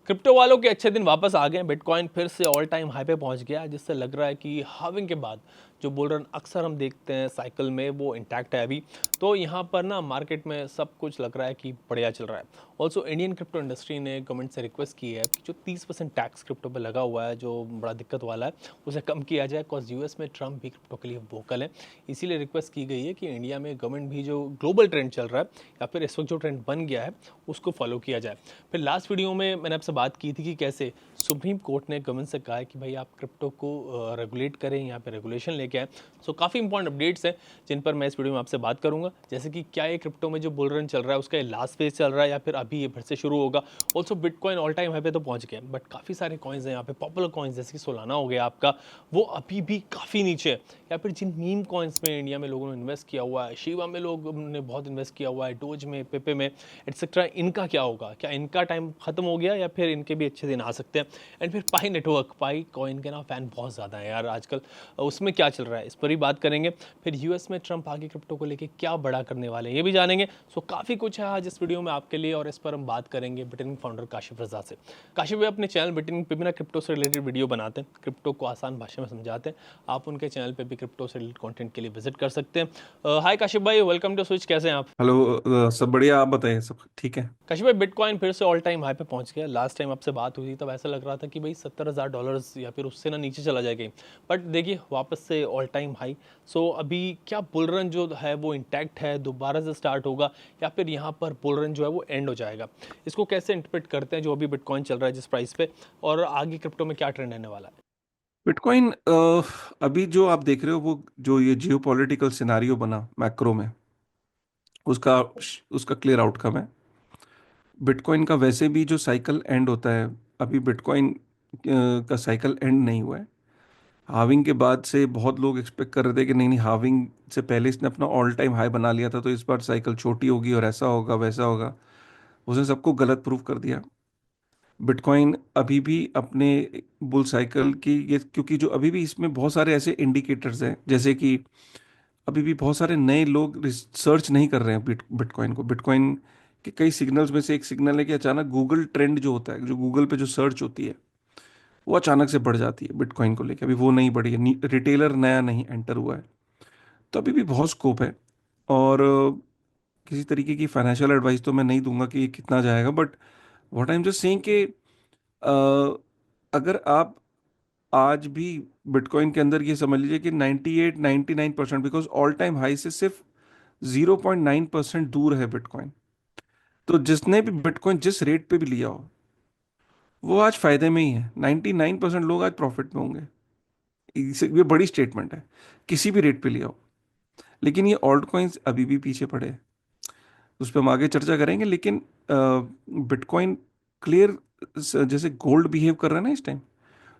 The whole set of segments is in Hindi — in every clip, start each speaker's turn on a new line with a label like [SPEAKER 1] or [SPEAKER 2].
[SPEAKER 1] क्रिप्टो वालों के अच्छे दिन वापस आ गए। बिटकॉइन फिर से ऑल टाइम हाई पे पहुंच गया, जिससे लग रहा है कि हाविंग के बाद जो बुल रन अक्सर हम देखते हैं साइकिल में, वो इंटैक्ट है अभी। तो यहाँ पर ना मार्केट में सब कुछ लग रहा है कि बढ़िया चल रहा है। ऑल्सो इंडियन क्रिप्टो इंडस्ट्री ने गवर्नमेंट से रिक्वेस्ट की है कि जो 30% टैक्स क्रिप्टो पे लगा हुआ है, जो बड़ा दिक्कत वाला है, उसे कम किया जाए। बिकॉज यूएस में ट्रम्प भी क्रिप्टो के लिए वोकल है। इसीलिए रिक्वेस्ट की गई है कि इंडिया में गवर्नमेंट भी जो ग्लोबल ट्रेंड चल रहा है या फिर इस वक्त जो ट्रेंड बन गया है, उसको फॉलो किया जाए। फिर लास्ट वीडियो में मैंने आपसे बात की थी कि कैसे सुप्रीम कोर्ट ने गवर्नमेंट से कहा है कि भाई आप क्रिप्टो को रेगुलेट करें, यहाँ पे रेगुलेशन लेके आए। सो काफ़ी इंपॉर्टेंट अपडेट्स हैं जिन पर मैं इस वीडियो में आपसे बात करूंगा, जैसे कि क्या ये क्रिप्टो में जो बुल रन चल रहा है उसका लास्ट फेज चल रहा है या फिर अभी ये फिर से शुरू होगा। Also bitcoin all time high पे तो पहुंच गया, बट काफ़ी सारे कॉइन्स हैं यहाँ पे, पॉपुलर कॉइन्स जैसे कि सोलाना हो गया आपका, वो अभी भी काफ़ी नीचे है। या फिर जिन मीम कॉइन्स में इंडिया में लोगों ने इन्वेस्ट किया हुआ है, शिवा में लोगों ने बहुत इन्वेस्ट किया हुआ है, डोज में, पेपे में, एटसेट्रा, इनका क्या होगा? क्या इनका टाइम खत्म हो गया या फिर इनके भी अच्छे दिन आ सकते हैं? एंड फिर पाई नेटवर्क, पाई कॉइन के ना फैन बहुत ज़्यादा है यार आजकल, उसमें क्या चल रहा है इस पर ही बात करेंगे। फिर यूएस में ट्रंप आगे क्रिप्टो को लेके क्या बड़ा करने वाले हैं ये भी जानेंगे। सो काफ़ी कुछ है आज इस वीडियो में आपके लिए, और इस पर हम बात करेंगे बिटनिंग फाउंडर काशिफ रजा से। काशिफ भाई अपने चैनल बिटनिंग पे भी ना क्रिप्टो से रिलेटेड वीडियो बनाते हैं, क्रिप्टो को आसान भाषा में समझाते हैं। आप उनके चैनल पे भी क्रिप्टो से रिलेटेड कंटेंट के लिए विजिट कर सकते हैं। हाय काशिफ भाई, वेलकम टू स्विच, कैसे हैं आप?
[SPEAKER 2] हेलो। सब बढ़िया, आप बताइए, सब ठीक है।
[SPEAKER 1] काशिफ भाई, बिटकॉइन फिर से ऑल टाइम हाई पे पहुंच गया। लास्ट टाइम आपसे बात हुई थी तब ऐसा लग रहा था कि भाई $70,000 या फिर उससे ना नीचे चला जाएगा, बट देखिए वापस से ऑल टाइम हाई। सो अभी क्या बुल रन जो है वो इंटैक्ट है, दोबारा से स्टार्ट होगा, या फिर यहाँ पर बुल रन जो है वो एंड हो जाएगा? इसको कैसे इंटरप्रेट करते हैं जो अभी बिटकॉइन चल रहा है जिस प्राइस पे, और आगे क्रिप्टो में क्या ट्रेंड रहने वाला है?
[SPEAKER 2] बिटकॉइन अभी जो आप देख रहे हो, वो जो ये जियो पॉलिटिकल सिनारियो बना मैक्रो में, उसका उसका क्लियर आउटकम है। बिटकॉइन का वैसे भी जो साइकिल एंड होता है, अभी बिटकॉइन का साइकिल एंड नहीं हुआ है। हाविंग के बाद से बहुत लोग एक्सपेक्ट कर रहे थे कि नहीं नहीं, हाविंग से पहले इसने अपना ऑल टाइम हाई बना लिया था, तो इस बार साइकिल छोटी होगी और ऐसा होगा वैसा होगा। उसने सबको गलत प्रूफ कर दिया। बिटकॉइन अभी भी अपने बुल साइकिल की ये, क्योंकि जो अभी भी इसमें बहुत सारे ऐसे इंडिकेटर्स हैं, जैसे कि अभी भी बहुत सारे नए लोग रिसर्च नहीं कर रहे हैं बिटकॉइन को। बिटकॉइन के कई सिग्नल्स में से एक सिग्नल है कि अचानक गूगल ट्रेंड जो होता है, जो गूगल पे जो सर्च होती है, वो अचानक से बढ़ जाती है बिटकॉइन को लेकर। अभी वो नहीं बढ़ी है, रिटेलर नया नहीं एंटर हुआ है, तो अभी भी बहुत स्कोप है। और किसी तरीके की फाइनेंशियल एडवाइस तो मैं नहीं दूंगा कि ये कितना जाएगा, but what I am just saying कि अगर आप आज भी बिटकॉइन के अंदर ये समझ लीजिए कि 98-99%, बिकॉज ऑल टाइम हाई से सिर्फ 0.9% दूर है बिटकॉइन। तो जिसने भी बिटकॉइन जिस रेट पे भी लिया हो, वो आज फायदे में ही है। 99% लोग आज प्रॉफिट में होंगे। ये बड़ी स्टेटमेंट है, किसी भी रेट पे लिया हो। लेकिन ये ऑल्ट कॉइन्स अभी भी पीछे पड़े हैं, उस पर हम आगे चर्चा करेंगे। लेकिन बिटकॉइन क्लियर, जैसे गोल्ड बिहेव कर रहा है ना इस टाइम,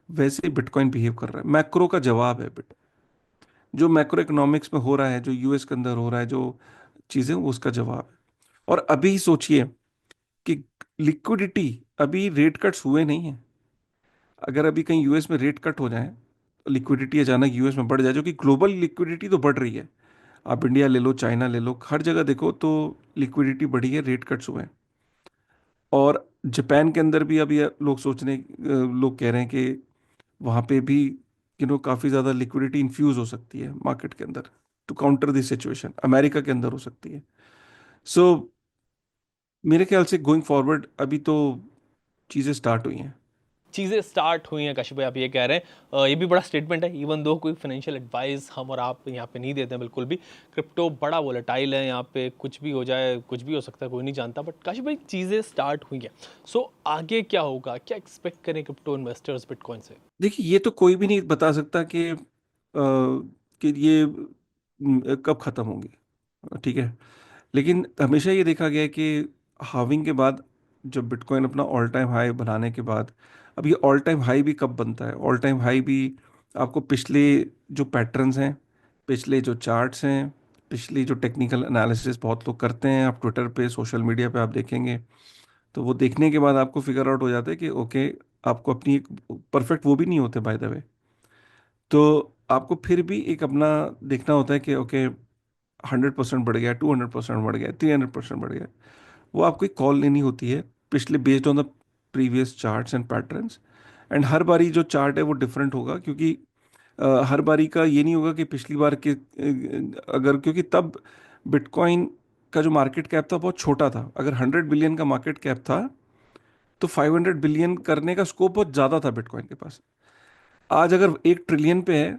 [SPEAKER 2] वैसे ही बिटकॉइन बिहेव कर रहा है। मैक्रो का जवाब है बिट, जो मैक्रो इकोनॉमिक्स में हो रहा है, जो यूएस के अंदर हो रहा है, जो चीजें, वो उसका जवाब है। और अभी सोचिए कि लिक्विडिटी, अभी रेट कट्स हुए नहीं है। अगर अभी कहीं यूएस में रेट कट हो जाए, तो लिक्विडिटी अचानक यूएस में बढ़ जाए, जो कि ग्लोबल लिक्विडिटी तो बढ़ रही है। आप इंडिया ले लो, चाइना ले लो, हर जगह देखो तो लिक्विडिटी बढ़ी है, रेट कट्स हुए हैं। और जापान के अंदर भी अभी लोग कह रहे हैं कि वहाँ पे भी काफ़ी ज़्यादा लिक्विडिटी इन्फ्यूज हो सकती है मार्केट के अंदर, to counter this situation. America के अंदर हो सकती है। सो मेरे ख्याल से गोइंग फॉरवर्ड अभी तो चीज़ें स्टार्ट हुई हैं।
[SPEAKER 1] चीज़ें स्टार्ट हुई हैं, काशिफ भाई आप ये कह रहे हैं। ये भी बड़ा स्टेटमेंट है, इवन दो कोई फाइनेंशियल एडवाइस हम और आप यहाँ पे नहीं देते हैं बिल्कुल भी। क्रिप्टो बड़ा वोलेटाइल है, यहाँ पे कुछ भी हो जाए, कुछ भी हो सकता है, कोई नहीं जानता। बट काशिफ भाई चीज़ें स्टार्ट हुई हैं, सो आगे क्या होगा? क्या एक्सपेक्ट करें क्रिप्टो इन्वेस्टर्स बिटकॉइन से?
[SPEAKER 2] देखिए, ये तो कोई भी नहीं बता सकता कि ये कब ख़त्म होंगी। ठीक है। लेकिन हमेशा ये देखा गया है कि हाविंग के बाद, जब बिटकॉइन अपना ऑल टाइम हाई बनाने के बाद, अब ये ऑल टाइम हाई भी कब बनता है? ऑल टाइम हाई भी आपको पिछले जो पैटर्न्स हैं, पिछले जो चार्ट्स हैं, पिछली जो टेक्निकल एनालिसिस बहुत लोग करते हैं, आप ट्विटर पे, सोशल मीडिया पे आप देखेंगे, तो वो देखने के बाद आपको फिगर आउट हो जाता है कि ओके, आपको अपनी एक परफेक्ट वो भी नहीं होते बाय द वे, तो आपको फिर भी एक अपना देखना होता है कि ओके, 100% बढ़ गया, 200% बढ़ गया, 300% बढ़ गया। वो आपको एक कॉल लेनी होती है पिछले, based on the previous charts and patterns. And हर बारी जो चार्ट है वो डिफरेंट होगा, क्योंकि हर बारी का ये नहीं होगा कि पिछली बार के अगर, क्योंकि तब बिटकॉइन का जो मार्केट कैप था बहुत छोटा था। अगर 100 बिलियन का मार्केट कैप था तो 500 बिलियन करने का स्कोप बहुत ज़्यादा था बिटकॉइन के पास। आज अगर 1 ट्रिलियन पे है,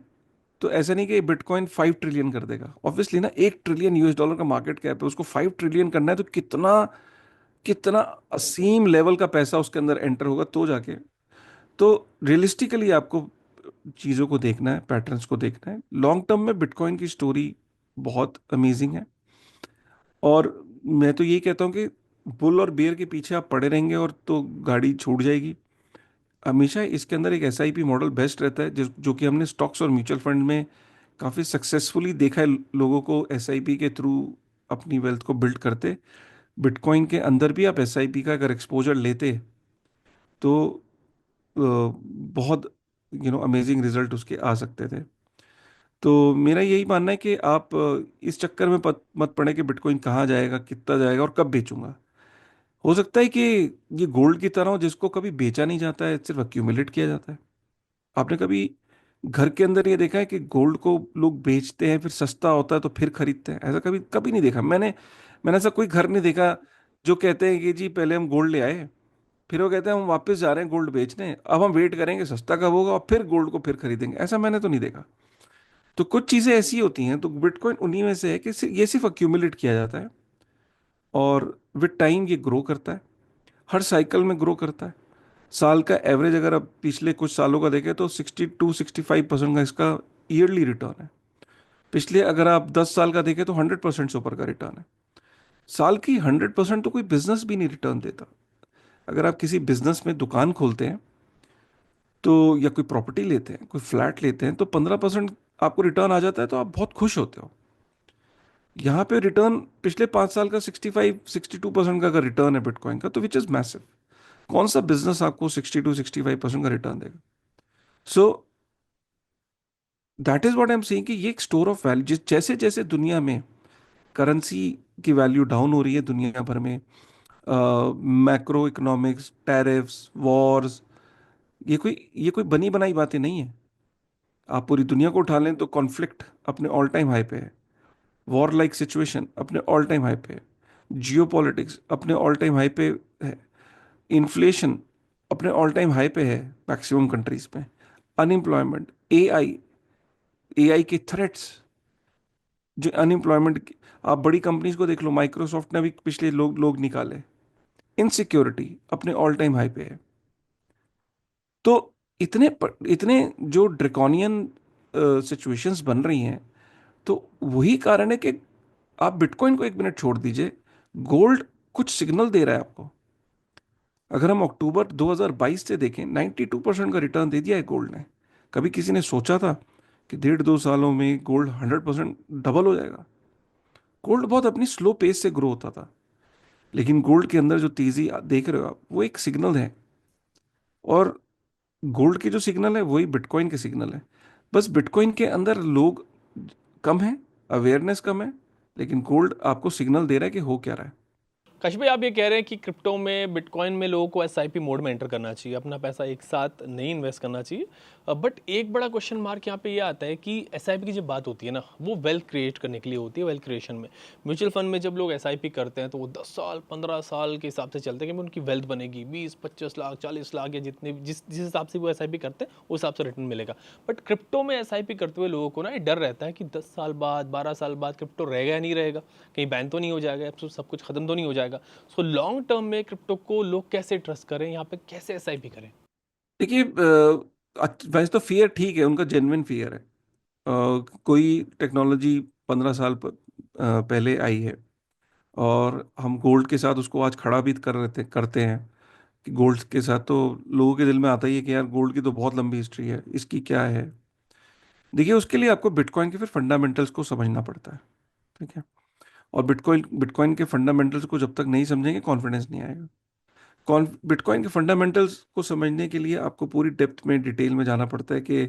[SPEAKER 2] तो ऐसा नहीं कि बिटकॉइन 5 ट्रिलियन कर देगा ऑब्वियसली ना। 1 ट्रिलियन यूएस डॉलर का मार्केट कैप है, उसको 5 ट्रिलियन करना है तो कितना कितना असीम लेवल का पैसा उसके अंदर एंटर होगा तो जाके। तो रियलिस्टिकली आपको चीज़ों को देखना है, पैटर्न्स को देखना है। लॉन्ग टर्म में बिटकॉइन की स्टोरी बहुत अमेजिंग है। और मैं तो यही कहता हूँ कि बुल और बेयर के पीछे आप पड़े रहेंगे और तो गाड़ी छूट जाएगी। हमेशा इसके अंदर एक एसआईपी मॉडल बेस्ट रहता है, जो कि हमने स्टॉक्स और म्यूचुअल फंड में काफ़ी सक्सेसफुली देखा है लोगों को एसआईपी के थ्रू अपनी वेल्थ को बिल्ड करते। बिटकॉइन के अंदर भी आप एसआईपी का अगर एक्सपोजर लेते तो बहुत अमेजिंग रिजल्ट उसके आ सकते थे। तो मेरा यही मानना है कि आप इस चक्कर में मत पड़े कि बिटकॉइन कहाँ जाएगा, कितना जाएगा और कब बेचूंगा। हो सकता है कि ये गोल्ड की तरह हो, जिसको कभी बेचा नहीं जाता है, सिर्फ अक्यूमुलेट किया जाता है। आपने कभी घर के अंदर ये देखा है कि गोल्ड को लोग बेचते हैं, फिर सस्ता होता है तो फिर खरीदते हैं? ऐसा कभी कभी नहीं देखा मैंने। मैंने ऐसा कोई घर नहीं देखा जो कहते हैं कि जी पहले हम गोल्ड ले आए, फिर वो कहते हैं हम वापस जा रहे हैं गोल्ड बेचने, अब हम वेट करेंगे सस्ता कब होगा और फिर गोल्ड को फिर खरीदेंगे। ऐसा मैंने तो नहीं देखा। तो कुछ चीजें ऐसी होती हैं, तो बिटकॉइन उन्हीं में से है कि ये सिर्फ अक्यूमुलेट किया जाता है और विद टाइम ये ग्रो करता है, हर साइकिल में ग्रो करता है। साल का एवरेज अगर आप पिछले कुछ सालों का देखें तो 62-65% का इसका ईयरली रिटर्न है। पिछले अगर आप 10 साल का देखें तो 100% से ऊपर का रिटर्न है। साल की 100% तो कोई बिजनेस भी नहीं रिटर्न देता। अगर आप किसी बिजनेस में दुकान खोलते हैं तो, या कोई प्रॉपर्टी लेते हैं, कोई फ्लैट लेते हैं, तो 15% आपको रिटर्न आ जाता है तो आप बहुत खुश होते हो। यहाँ पे रिटर्न पिछले 5 साल का 65-62% का अगर रिटर्न है बिटकॉइन का, तो विच इज मैसिव। कौन सा बिजनेस आपको 60-65% का रिटर्न देगा? So that is what I am saying कि ये एक स्टोर ऑफ वैल्यू। जैसे जैसे दुनिया में करेंसी की वैल्यू डाउन हो रही है दुनिया भर में, मैक्रो इकोनॉमिक्स, टैरिफ्स, वॉर्स, ये कोई बनी बनाई बातें नहीं है। आप पूरी दुनिया को उठा लें तो कॉन्फ्लिक्ट अपने ऑल टाइम हाई पे है, वॉर लाइक सिचुएशन अपने ऑल टाइम हाई पे है, जियो पॉलिटिक्स अपने ऑल टाइम हाई पे है, इन्फ्लेशन अपने ऑल टाइम हाई पे है मैक्सिमम कंट्रीज में, अनएम्प्लॉयमेंट, एआई, एआई के थ्रेट्स, जो अनएम्प्लॉयमेंट, आप बड़ी कंपनीज को देख लो, माइक्रोसॉफ्ट ने भी पिछले लोग निकाले। इनसिक्योरिटी अपने ऑल टाइम हाई पे है। तो इतने जो ड्रेकोनियन सिचुएशंस बन रही हैं, तो वही कारण है कि आप बिटकॉइन को 1 मिनट छोड़ दीजिए, गोल्ड कुछ सिग्नल दे रहा है आपको। अगर हम अक्टूबर 2022 से देखें, 92% का रिटर्न दे दिया है गोल्ड ने। कभी किसी ने सोचा था कि 1.5-2 सालों में गोल्ड 100% डबल हो जाएगा? गोल्ड बहुत अपनी स्लो पेस से ग्रो होता था, लेकिन गोल्ड के अंदर जो तेजी देख रहे हो आप, वो एक सिग्नल है। और गोल्ड के जो सिग्नल है वही बिटकॉइन के सिग्नल है। बस बिटकॉइन के अंदर लोग कम हैं, अवेयरनेस कम है, लेकिन गोल्ड आपको सिग्नल दे रहा है कि हो क्या रहा है।
[SPEAKER 1] कश भाई, आप ये कह रहे हैं कि क्रिप्टो में, बिटकॉइन में लोगों को एसआईपी मोड में एंटर करना चाहिए, अपना पैसा एक साथ नहीं इन्वेस्ट करना चाहिए। बट एक बड़ा क्वेश्चन मार्क यहाँ पे ये आता है कि एसआईपी की जब बात होती है ना, वो वेल्थ क्रिएट करने के लिए होती है, वेल्थ क्रिएशन में। म्यूचुअल फंड में जब लोग एसआईपी करते हैं तो वो 10 साल 15 साल के हिसाब से चलते हैं कि उनकी वेल्थ बनेगी 20-25 लाख 40 लाख, या जितने जिस जिस हिसाब से वो एसआईपी करते हैं उस हिसाब से रिटर्न मिलेगा। बट क्रिप्टो में एसआईपी करते हुए लोगों को ना ये डर रहता है कि 10 साल बाद 12 साल बाद क्रिप्टो रहेगा या नहीं रहेगा, कहीं बैन तो नहीं हो जाएगा, सब कुछ खत्म तो नहीं हो जाएगा। सो लॉन्ग टर्म में क्रिप्टो को लोग कैसे ट्रस्ट करें, यहाँ पे कैसे एसआईपी करें?
[SPEAKER 2] देखिए, वैसे तो फियर ठीक है, उनका जेन्युइन फियर है। कोई टेक्नोलॉजी 15 साल पहले आई है और हम गोल्ड के साथ उसको आज खड़ा भी कर रहे थे करते हैं कि गोल्ड के साथ, तो लोगों के दिल में आता ही है कि यार गोल्ड की तो बहुत लंबी हिस्ट्री है, इसकी क्या है। देखिए, उसके लिए आपको बिटकॉइन के फिर फंडामेंटल्स को समझना पड़ता है। ठीक है। और बिटकॉइन बिटकॉइन के फंडामेंटल्स को जब तक नहीं समझेंगे, कॉन्फिडेंस नहीं आएगा। बिटकॉइन के फंडामेंटल्स को समझने के लिए आपको पूरी डेप्थ में, डिटेल में जाना पड़ता है कि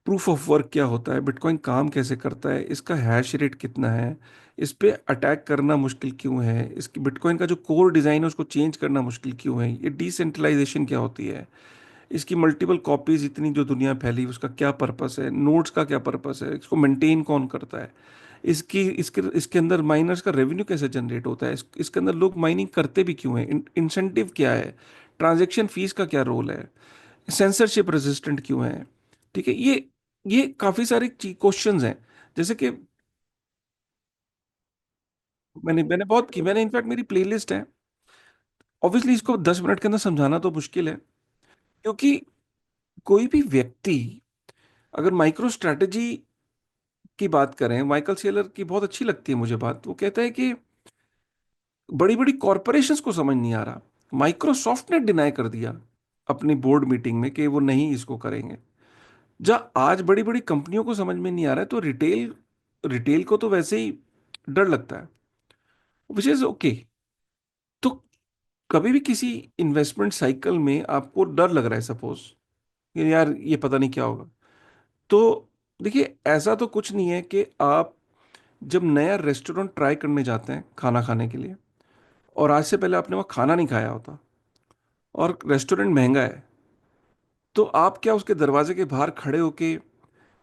[SPEAKER 2] प्रूफ ऑफ वर्क क्या होता है, बिटकॉइन काम कैसे करता है, इसका हैश रेट कितना है, इस पे अटैक करना मुश्किल क्यों है, इसकी बिटकॉइन का जो कोर डिज़ाइन है उसको चेंज करना मुश्किल क्यों है, ये डिसेंट्रलाइजेशन क्या होती है, इसकी मल्टीपल कॉपीज इतनी जो दुनिया फैली उसका क्या पर्पस है, नोड्स का क्या पर्पस है, इसको मेंटेन कौन करता है, इसकी इसके इसके अंदर माइनर्स का रेवेन्यू कैसे जनरेट होता है, इसके अंदर लोग माइनिंग करते भी क्यों हैं, इंसेंटिव क्या है, ट्रांजैक्शन फीस का क्या रोल है, सेंसरशिप रेजिस्टेंट क्यों है। ठीक है, ये काफी सारे क्वेश्चंस हैं। जैसे कि मैंने मैंने बहुत की, मैंने इनफैक्ट मेरी प्लेलिस्ट है। ऑब्वियसली इसको 10 मिनट के अंदर समझाना तो मुश्किल है, क्योंकि कोई भी व्यक्ति अगर माइक्रो स्ट्रेटजी की बात करें, माइकल सेलर की बहुत अच्छी लगती है मुझे बात, वो कहता है कि बड़ी बड़ी कॉरपोरेशंस को समझ नहीं आ रहा। माइक्रोसॉफ्ट ने डिनाई कर दिया अपनी बोर्ड मीटिंग में कि वो नहीं इसको करेंगे। जब आज बड़ी बड़ी कंपनियों को समझ में नहीं आ रहा है, तो रिटेल रिटेल को तो वैसे ही डर लगता है, विच इज ओके। तो कभी भी किसी इन्वेस्टमेंट साइकिल में आपको डर लग रहा है, सपोज कि यार ये पता नहीं क्या होगा, तो देखिए ऐसा तो कुछ नहीं है कि आप जब नया रेस्टोरेंट ट्राई करने जाते हैं खाना खाने के लिए, और आज से पहले आपने वहाँ खाना नहीं खाया होता और रेस्टोरेंट महंगा है, तो आप क्या उसके दरवाजे के बाहर खड़े होके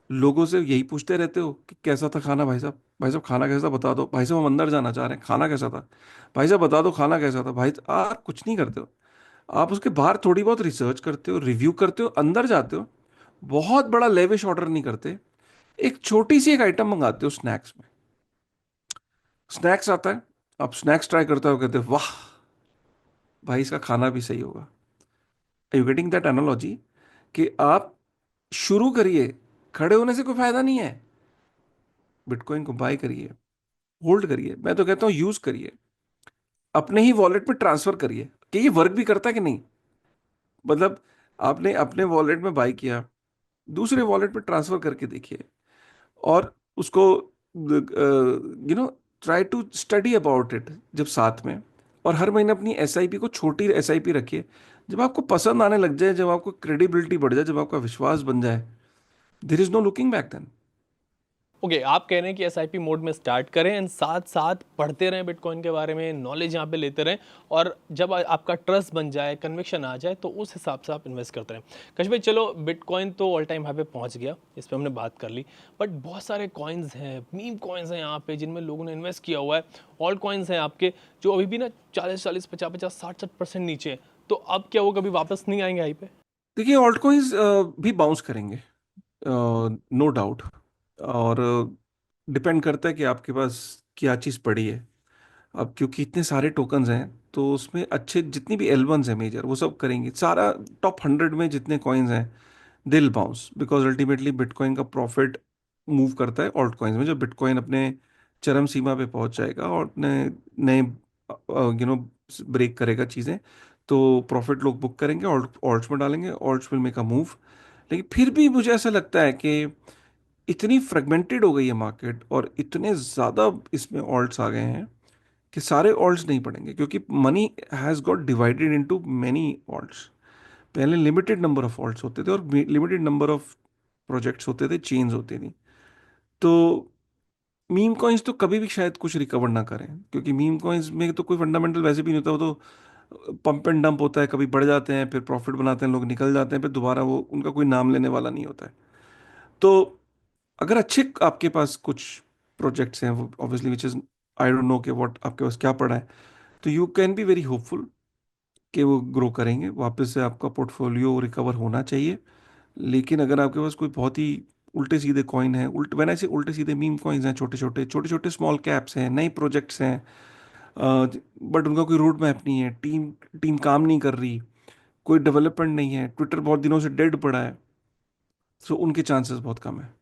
[SPEAKER 2] लोगों से यही पूछते रहते हो कि कैसा था खाना भाई साहब, भाई साहब खाना कैसा बता दो, भाई साहब हम अंदर जाना चाह रहे हैं, खाना कैसा था, भाई साहब बता दो खाना कैसा था भाई। आप कुछ नहीं करते हो, आप उसके बाहर थोड़ी बहुत रिसर्च करते हो, रिव्यू करते हो, अंदर जाते हो, बहुत बड़ा लेविश ऑर्डर नहीं करते, एक छोटी सी एक आइटम मंगाते हो स्नैक्स में। स्नैक्स आता है, आप स्नैक्स ट्राई करते हो, कहते हो वाह भाई इसका खाना भी सही होगा। You getting that analogy? कि आप शुरू करिए, खड़े होने से कोई फायदा नहीं है, बिटकॉइन को बाय करिए, होल्ड करिए, मैं तो कहता हूँ यूज करिए, अपने ही वॉलेट में ट्रांसफर करिए कि ये वर्क भी करता है कि नहीं। मतलब आपने अपने वॉलेट में बाय किया, दूसरे वॉलेट में ट्रांसफर करके देखिए, और उसको try to study about it जब साथ में, और हर महीने अपनी एसआईपी को, छोटी एसआईपी रखिए। जब आपको पसंद आने लग जाए, जब आपको क्रेडिबिलिटी बढ़ जाए, जब आपका विश्वास बन जाए, there is no looking back then.
[SPEAKER 1] Okay, आप कह रहे हैं कि एसआईपी मोड में स्टार्ट करें एंड साथ साथ पढ़ते रहें बिटकॉइन के बारे में, नॉलेज यहाँ पे लेते रहें, और जब आपका ट्रस्ट बन जाए, कन्विक्शन आ जाए, तो उस हिसाब से आप इन्वेस्ट करते रहें। कश भाई, चलो बिटकॉइन तो ऑल टाइम हाई पे पहुँच गया, इस पर हमने बात कर ली, बट बहुत सारे कॉइन्स हैं, मीम कॉइन्स हैं यहाँ पे जिनमें लोगों ने इन्वेस्ट किया हुआ है, ऑल्ट कॉइन्स हैं आपके जो अभी भी ना 40-40, 50-50, 60-60% नीचे हैं। तो अब क्या वो कभी वापस नहीं आएंगे हाई पे?
[SPEAKER 2] देखिए ऑल्ट कॉइन्स भी बाउंस करेंगे, नो डाउट। और डिपेंड करता है कि आपके पास क्या चीज़ पड़ी है। अब क्योंकि इतने सारे टोकन्स हैं, तो उसमें अच्छे जितनी भी एल1s हैं मेजर, वो सब करेंगे, सारा टॉप 100 में जितने कॉइन्स हैं दिल बाउंस, बिकॉज अल्टीमेटली बिटकॉइन का प्रॉफिट मूव करता है ऑल्ट कॉइन्स में। जब बिटकॉइन अपने चरम सीमा पे पहुंच जाएगा और नए नए ब्रेक करेगा चीज़ें, तो प्रॉफिट लोग बुक करेंगे, ऑल्ट्स में डालेंगे, ult's will make a move. लेकिन फिर भी मुझे ऐसा लगता है कि इतनी फ्रेगमेंटेड हो गई है मार्केट, और इतने ज़्यादा इसमें ऑल्ट्स आ गए हैं कि सारे ऑल्ट्स नहीं पड़ेंगे, क्योंकि money has got divided into many ult's. पहले लिमिटेड नंबर ऑफ ऑल्ट्स होते थे और लिमिटेड नंबर ऑफ प्रोजेक्ट्स होते थे, चेन्स होती थी। तो मीम कॉइन्स तो कभी भी शायद कुछ रिकवर ना करें, क्योंकि मीम कॉइन्स में तो कोई फंडामेंटल वैसे भी नहीं होता, वो तो पंप एंड डंप होता है, कभी बढ़ जाते हैं फिर प्रॉफिट बनाते हैं लोग, निकल जाते हैं फिर दोबारा, वो उनका कोई नाम लेने वाला नहीं होता है। तो अगर अच्छे आपके पास कुछ प्रोजेक्ट्स हैं, वो obviously which is, I don't know कि व्हाट आपके पास क्या पड़ा है, तो you can be very hopeful कि वो ग्रो करेंगे वापस से, आपका पोर्टफोलियो रिकवर होना चाहिए। लेकिन अगर आपके पास कोई बहुत ही उल्टे सीधे कॉइन है, उल्टे मैंने ऐसे उल्टे सीधे मीम कॉइन्स हैं, छोटे छोटे स्मॉल कैप्स हैं, नए प्रोजेक्ट्स हैं, बट उनका कोई रोड मैप नहीं है, टीम टीम काम नहीं कर रही, कोई डेवलपमेंट नहीं है, ट्विटर बहुत दिनों से डेड पड़ा है, सो उनके चांसेस बहुत कम है।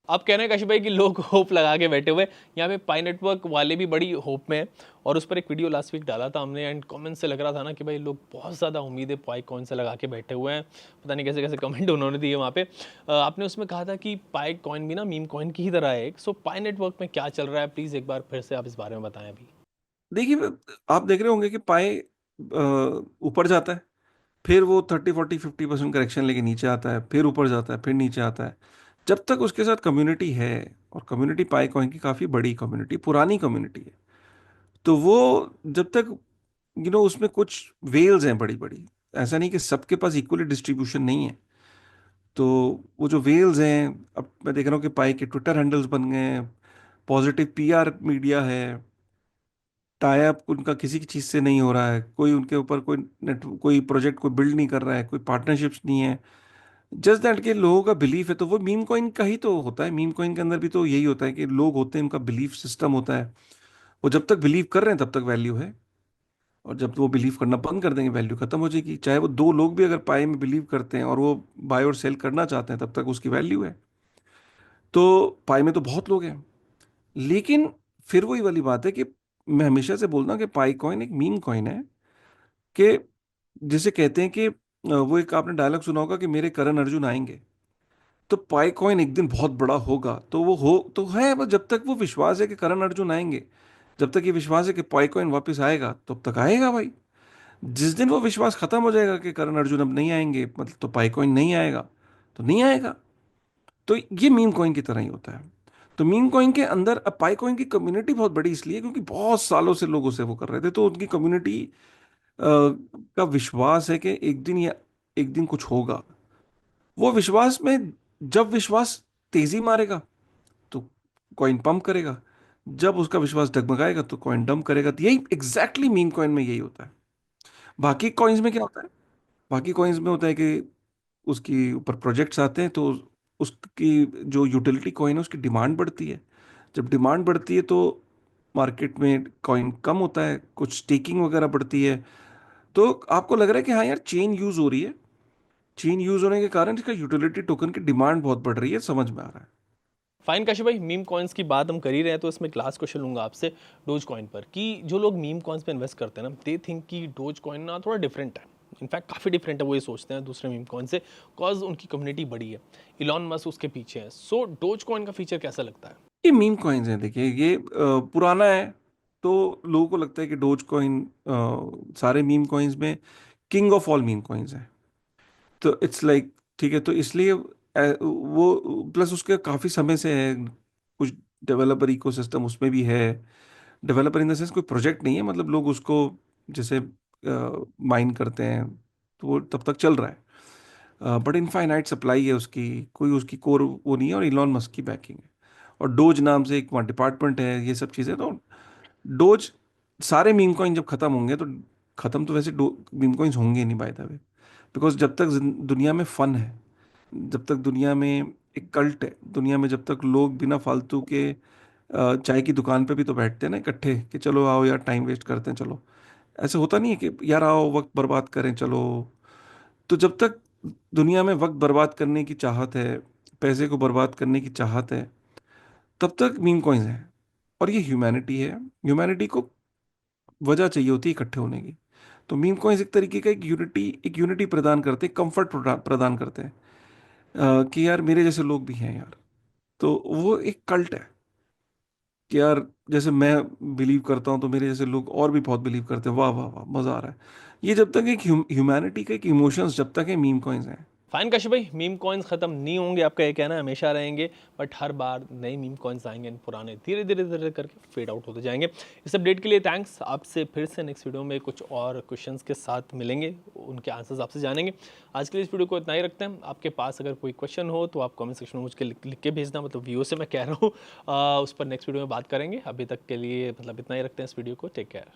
[SPEAKER 1] आप कह रहे हैं कशिश भाई कि लोग होप लगा के बैठे हुए हैं। यहाँ पे पाई नेटवर्क वाले भी बड़ी होप में है, और उस पर एक वीडियो लास्ट वीक डाला था हमने, एंड कमेंट से लग रहा था ना कि भाई लोग बहुत ज़्यादा उम्मीदें पाई कॉइन से लगा के बैठे हुए हैं। पता नहीं कैसे कैसे कमेंट उन्होंने दिए वहाँ पे। आपने उसमें कहा था कि पाई कॉइन भी ना मीम कॉइन की ही तरह है एक। सो पाई नेटवर्क में क्या चल रहा है, प्लीज़ एक बार फिर से आप इस बारे में बताएं अभी।
[SPEAKER 2] देखिए, आप देख रहे होंगे कि पाए ऊपर जाता है, फिर वो 30 40 50% करेक्शन लेके नीचे आता है, फिर ऊपर जाता है, फिर नीचे आता है। जब तक उसके साथ कम्युनिटी है, और कम्युनिटी पाई कॉइन की काफ़ी बड़ी कम्युनिटी, पुरानी कम्युनिटी है, तो वो जब तक उसमें कुछ वेल्स हैं बड़ी बड़ी, ऐसा नहीं कि सबके पास इक्वली डिस्ट्रीब्यूशन नहीं है। तो वो जो वेल्स हैं, अब मैं देख रहा हूँ कि पाई के ट्विटर हैंडल्स बन गए हैं, पॉजिटिव पीआर मीडिया है, टाई अप उनका किसी की चीज़ से नहीं हो रहा है, कोई उनके ऊपर कोई नेट कोई प्रोजेक्ट कोई बिल्ड नहीं कर रहा है, कोई पार्टनरशिप्स नहीं है, जस्ट दैट के लोगों का बिलीफ है। तो वो मीम कॉइन का ही तो होता है, मीम कॉइन के अंदर भी तो यही होता है कि लोग होते हैं, उनका बिलीफ सिस्टम होता है। वो जब तक बिलीव कर रहे हैं तब तक वैल्यू है, और जब वो बिलीव करना बंद कर देंगे वैल्यू खत्म हो जाएगी। चाहे वो दो लोग भी अगर पाई में बिलीव करते हैं और वो बाय और सेल करना चाहते हैं, तब तक उसकी वैल्यू है। तो पाई में तो बहुत लोग हैं, लेकिन फिर वही वाली बात है कि मैं हमेशा से बोलता हूँ कि पाई कॉइन एक मीम कॉइन है, कि जिसे कहते हैं कि वो एक आपने डायलॉग सुना होगा कि मेरे करण अर्जुन आएंगे। तो पाई कॉइन एक दिन बहुत बड़ा होगा, तो वो हो तो है, बस जब तक वो विश्वास है कि करण अर्जुन आएंगे, जब तक ये विश्वास है कि पाई कॉइन वापस आएगा, तब तक आएगा भाई। जिस दिन वो विश्वास खत्म हो जाएगा कि करण अर्जुन अब नहीं आएंगे, मतलब तो पाई कॉइन नहीं आएगा, तो नहीं आएगा। तो ये मीम कॉइन की तरह ही होता है। तो मीम कॉइन के अंदर अब पाई कॉइन की कम्युनिटी बहुत बड़ी इसलिए क्योंकि बहुत सालों से लोग उसे वो कर रहे थे, तो उनकी कम्युनिटी का विश्वास है कि एक दिन या एक दिन कुछ होगा। वो विश्वास में, जब विश्वास तेजी मारेगा तो कॉइन पंप करेगा, जब उसका विश्वास डगमगाएगा तो कॉइन डंप करेगा। तो यही एग्जैक्टली मीम कॉइन में यही होता है। बाकी कॉइन्स में क्या होता है? बाकी कॉइन्स में होता है कि उसकी ऊपर प्रोजेक्ट्स आते हैं, तो उसकी जो यूटिलिटी कॉइन है उसकी डिमांड बढ़ती है। जब डिमांड बढ़ती है तो मार्केट में कॉइन कम होता है, कुछ स्टेकिंग वगैरह बढ़ती है। तो आपको लग रहा है कि हाँ यार, चेन यूज हो रही है, चेन यूज होने के कारण इसका यूटिलिटी टोकन की डिमांड बहुत बढ़ रही है, समझ में आ रहा है।
[SPEAKER 1] फाइन काशी भाई, मीम कॉइन्स की बात हम कर ही रहे हैं तो इसमें क्लास क्वेश्चन लूंगा आपसे डोज कॉइन पर, कि जो लोग मीम कॉइन्स पे इन्वेस्ट करते हैं ना, दे थिंक कि डोज कॉइन ना थोड़ा डिफरेंट है। इनफैक्ट काफ़ी डिफरेंट है, वो ये सोचते हैं दूसरे मीम कॉइन से, कॉज उनकी कम्युनिटी बड़ी है, इलॉन मस्क उसके पीछे है। सो डोज कॉइन का फीचर कैसा लगता है?
[SPEAKER 2] ये मीम कॉइन्स हैं, देखिए ये पुराना है, तो लोगों को लगता है कि डोज कॉइन सारे मीम कॉइन्स में king of all meme coins है। तो इट्स लाइक, ठीक है, तो इसलिए वो प्लस उसके काफ़ी समय से है, कुछ डेवलपर इकोसिस्टम उसमें भी है। डेवलपर इन द सेंस कोई प्रोजेक्ट नहीं है, मतलब लोग उसको जैसे माइन करते हैं, तो वो तब तक चल रहा है। बट इनफाइनाइट सप्लाई है उसकी, कोई उसकी कोर वो नहीं है, और इलॉन मस्क की बैकिंग है, और डोज नाम से एक वहाँ डिपार्टमेंट है, ये सब चीज़ें। तो डोज, सारे मीम कॉइन जब खत्म होंगे तो खत्म तो वैसे मीम कॉइन्स होंगे नहीं बाय द वे, बिकॉज जब तक दुनिया में फन है, जब तक दुनिया में एक कल्ट है, दुनिया में जब तक लोग बिना फालतू के चाय की दुकान पे भी तो बैठते हैं ना इकट्ठे, कि चलो आओ यार टाइम वेस्ट करते हैं चलो, ऐसे होता नहीं है कि यार आओ वक्त बर्बाद करें चलो। तो जब तक दुनिया में वक्त बर्बाद करने की चाहत है, पैसे को बर्बाद करने की चाहत है, तब तक मीम कॉइन्स हैं। और ये ह्यूमैनिटी है, ह्यूमैनिटी को वजह चाहिए होती है इकट्ठे होने की। तो मीम कॉइन्स एक तरीके का एक यूनिटी प्रदान करते हैं, कंफर्ट प्रदान करते हैं, कि यार मेरे जैसे लोग भी हैं यार। तो वो एक कल्ट है कि यार जैसे मैं बिलीव करता हूँ तो मेरे जैसे लोग और भी बहुत बिलीव करते हैं, वाह वाह वाह मजा आ रहा है। ये जब तक एक ह्यूमैनिटी का एक इमोशंस जब तक है, मीम कॉइन्स हैं।
[SPEAKER 1] फाइन काशी भाई, मीम कॉइन्स खत्म नहीं होंगे आपका ये कहना है, हमेशा रहेंगे, बट हर बार नए मीम कॉइन्स आएंगे and पुराने धीरे धीरे धीरे करके फेड आउट होते जाएंगे। इस अपडेट के लिए थैंक्स। आपसे फिर से नेक्स्ट वीडियो में कुछ और क्वेश्चंस के साथ मिलेंगे, उनके आंसर्स आपसे जानेंगे। आज के लिए इस वीडियो को इतना ही रखते हैं। आपके पास अगर कोई क्वेश्चन हो तो आप कमेंट सेक्शन में मुझे लिख के भेजना, मतलब वीडियो से मैं कह रहा हूँ, उस पर नेक्स्ट वीडियो में बात करेंगे। अभी तक के लिए मतलब इतना ही रखते हैं इस वीडियो को। Take care.